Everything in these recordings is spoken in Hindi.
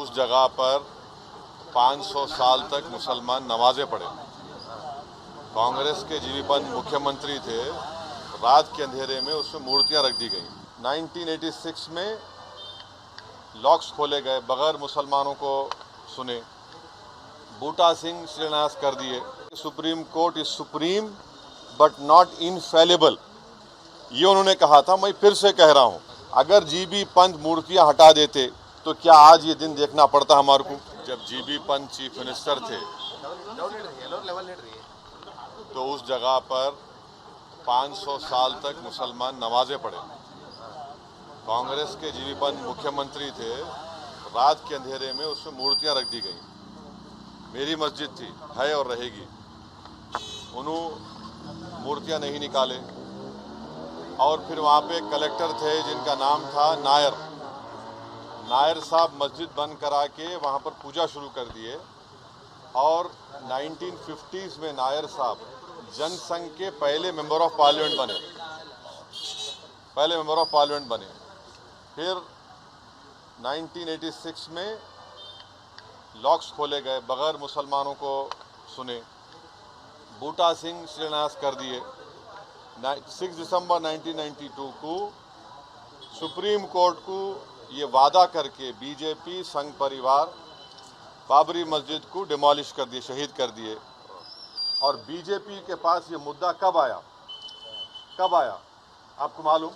उस जगह पर 500 साल तक मुसलमान नमाजें पढ़े। कांग्रेस के जीवी पंत मुख्यमंत्री थे, रात के अंधेरे में उसमें मूर्तियां रख दी गई। 1986 में लॉक्स खोले गए, बगैर मुसलमानों को सुने। बूटा सिंह शिलान्यास कर दिए। Supreme court is supreme but not infallible, ये उन्होंने कहा था। मैं फिर से कह रहा हूं, अगर जीबी पंत मूर्तियां हटा देते तो क्या आज ये दिन देखना पड़ता हमारे को? जब जीबी पंत चीफ मिनिस्टर थे तो उस जगह पर 500 साल तक मुसलमान नमाजें पढ़े। कांग्रेस के जीवी पंत मुख्यमंत्री थे, रात के अंधेरे में उसमें मूर्तियां रख दी गई। मेरी मस्जिद थी, है और रहेगी। उन्होंने मूर्तियां नहीं निकाले। और फिर वहाँ पे कलेक्टर थे जिनका नाम था नायर साहब मस्जिद बंद करा के वहाँ पर पूजा शुरू कर दिए। और 1950s में नायर साहब जनसंघ के पहले मेंबर ऑफ पार्लियामेंट बने। फिर 1986 में लॉक्स खोले गए, बगैर मुसलमानों को सुने। बूटा सिंह शिलान्यास कर दिए। 6 दिसंबर 1992 को सुप्रीम कोर्ट को ये वादा करके बीजेपी संघ परिवार बाबरी मस्जिद को डिमोलिश कर दिए, शहीद कर दिए। और बीजेपी के पास ये मुद्दा कब आया? आपको मालूम?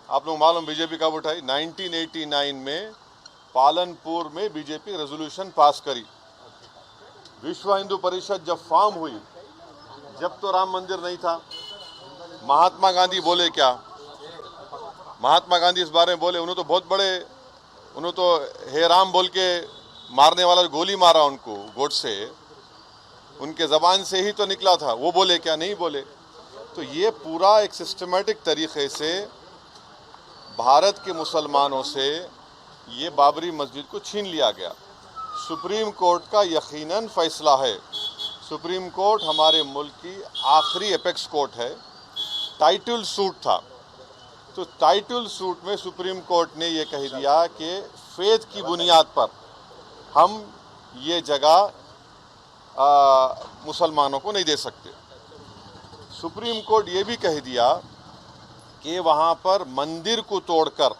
आप लोग मालूम बीजेपी कब उठाई? 1989 में पालनपुर में बीजेपी रेजोल्यूशन पास करी। विश्व हिंदू परिषद जब फॉर्म हुई, जब तो राम मंदिर नहीं था। महात्मा गांधी बोले क्या? महात्मा गांधी इस बारे में बोले, उन्होंने तो बहुत बड़े, उन्होंने तो हे राम बोल के मारने वाला गोली मारा उनको, गोडसे, उनके ज़बान से ही तो निकला था। वो बोले क्या? नहीं बोले। तो ये पूरा एक सिस्टमेटिक तरीके से भारत के मुसलमानों से ये बाबरी मस्जिद को छीन लिया गया। सुप्रीम कोर्ट का यकीनन फैसला है। सुप्रीम कोर्ट हमारे मुल्क की आखिरी एपेक्स कोर्ट है। टाइटल सूट था, तो टाइटल सूट में सुप्रीम कोर्ट ने ये कह दिया कि फेथ की बुनियाद पर हम ये जगह मुसलमानों को नहीं दे सकते। सुप्रीम कोर्ट ये भी कह दिया कि वहाँ पर मंदिर को तोड़कर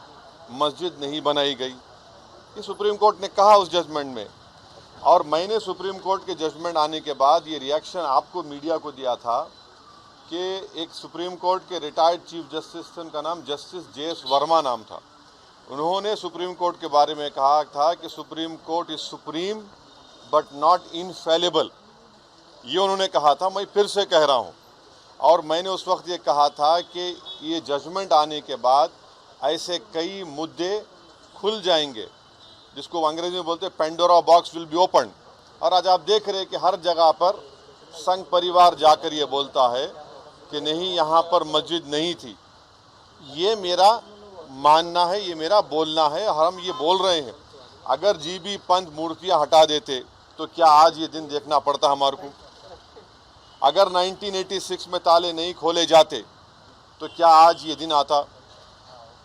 मस्जिद नहीं बनाई गई। ये सुप्रीम कोर्ट ने कहा उस जजमेंट में। और मैंने सुप्रीम कोर्ट के जजमेंट आने के बाद ये रिएक्शन आपको मीडिया को दिया था कि एक सुप्रीम कोर्ट के रिटायर्ड चीफ जस्टिस थे, उनका नाम जस्टिस JS वर्मा नाम था। उन्होंने सुप्रीम कोर्ट के बारे में कहा था कि supreme court is supreme but not infallible, ये उन्होंने कहा था। मैं फिर से कह रहा हूँ, और मैंने उस वक्त ये कहा था कि ये जजमेंट आने के बाद ऐसे कई मुद्दे खुल जाएंगे, जिसको अंग्रेजी में बोलते हैं Pandora box will be open. और आज आप देख रहे हैं कि हर जगह पर संघ परिवार जाकर ये बोलता है कि नहीं, यहाँ पर मस्जिद नहीं थी। ये मेरा मानना है, ये मेरा बोलना है, और हम ये बोल रहे हैं। अगर जीबी पंत मूर्तियाँ हटा देते तो क्या आज ये दिन देखना पड़ता हमारे को? अगर 1986 में ताले नहीं खोले जाते तो क्या आज ये दिन आता?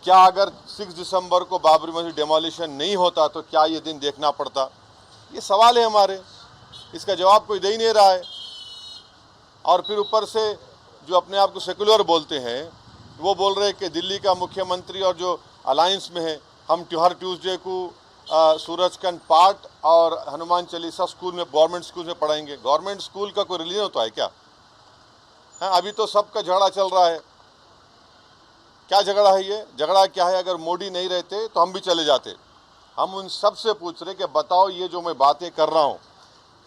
क्या अगर 6 दिसंबर को बाबरी मस्जिद डेमोलिशन नहीं होता तो क्या ये दिन देखना पड़ता? ये सवाल है हमारे, इसका जवाब कोई दे ही नहीं रहा है। और फिर ऊपर से जो अपने आप को सेकुलर बोलते हैं, वो बोल रहे हैं कि दिल्ली का मुख्यमंत्री और जो अलायंस में है, हम हर ट्यूसडे को सूरजकंड पाठ और हनुमान चालीसा स्कूल में, गवर्नमेंट स्कूल में पढ़ाएंगे। गवर्नमेंट स्कूल का कोई रिलीजन होता है क्या? हाँ, अभी तो सबका झगड़ा चल रहा है। क्या झगड़ा है ये? झगड़ा क्या है? अगर मोदी नहीं रहते तो हम भी चले जाते। हम उन सब से पूछ रहे कि बताओ, ये जो मैं बातें कर रहा हूँ,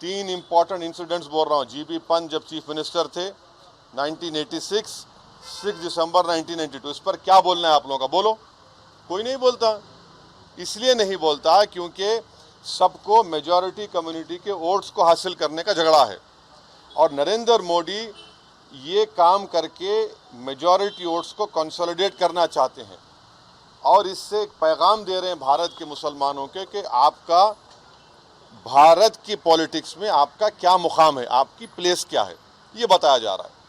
3 इंपॉर्टेंट इंसिडेंट्स बोल रहा हूँ। जीबी पंत जब चीफ मिनिस्टर थे 1986, 6 दिसंबर 1992, इस पर क्या बोलना है आप लोगों का? बोलो। कोई नहीं बोलता। इसलिए नहीं बोलता क्योंकि सबको मेजॉरिटी कम्युनिटी के वोट्स को हासिल करने का झगड़ा है। और नरेंद्र मोदी ये काम करके मेजॉरिटी वोट्स को कंसोलिडेट करना चाहते हैं, और इससे एक पैगाम दे रहे हैं भारत के मुसलमानों के कि आपका भारत की पॉलिटिक्स में आपका क्या मुकाम है, आपकी प्लेस क्या है, ये बताया जा रहा है।